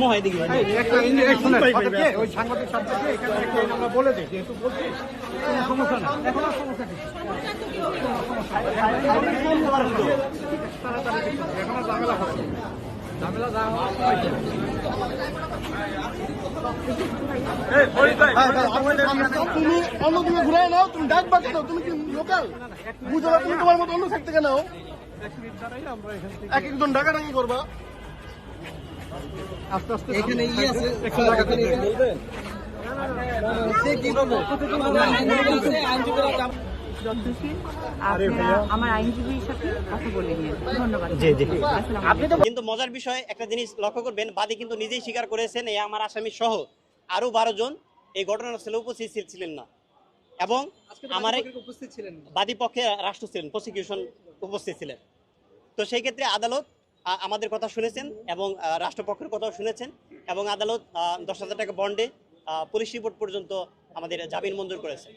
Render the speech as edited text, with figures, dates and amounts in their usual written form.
মহাই দিকে ওই সাংবাদিক সাথে এখানে আমরা বলে দিই যেহেতু বলছি সমস্যা নেই এখন আর সমস্যা নেই এখন আর ঝামেলা হবে ঝামেলা যা তুমি অন্যদিকে ঘুরে নাও, তুমি ডাকবা কেন? তুমি কি লোকাল বুঝো না? তুমি তোমার মতো অন্য সাইড থেকে নাও, এক একজন ডাকাডাকি করবা। আস্তে আস্তে এখানে আছে আমার আইনজীবীর সাথে কথা বলে নিয়ে ধন্যবাদ। কিন্তু মজার বিষয় একটা জিনিস লক্ষ্য করবেন, বাদী কিন্তু নিজেই স্বীকার করেছেন এই আমার আসামি সহ আরো 12 জন এই ঘটনাস্থলে উপস্থিত ছিলেন না, এবং আমার উপস্থিত ছিলেন বাদী পক্ষে রাষ্ট্র ছিলেন, প্রসিকিউশন উপস্থিত ছিলেন। তো সেই ক্ষেত্রে আদালত আমাদের কথা শুনেছেন এবং রাষ্ট্রপক্ষের কথাও শুনেছেন, এবং আদালত 10,000 টাকা বন্ডে পুলিশ রিপোর্ট পর্যন্ত আমাদের জামিন মঞ্জুর করেছে।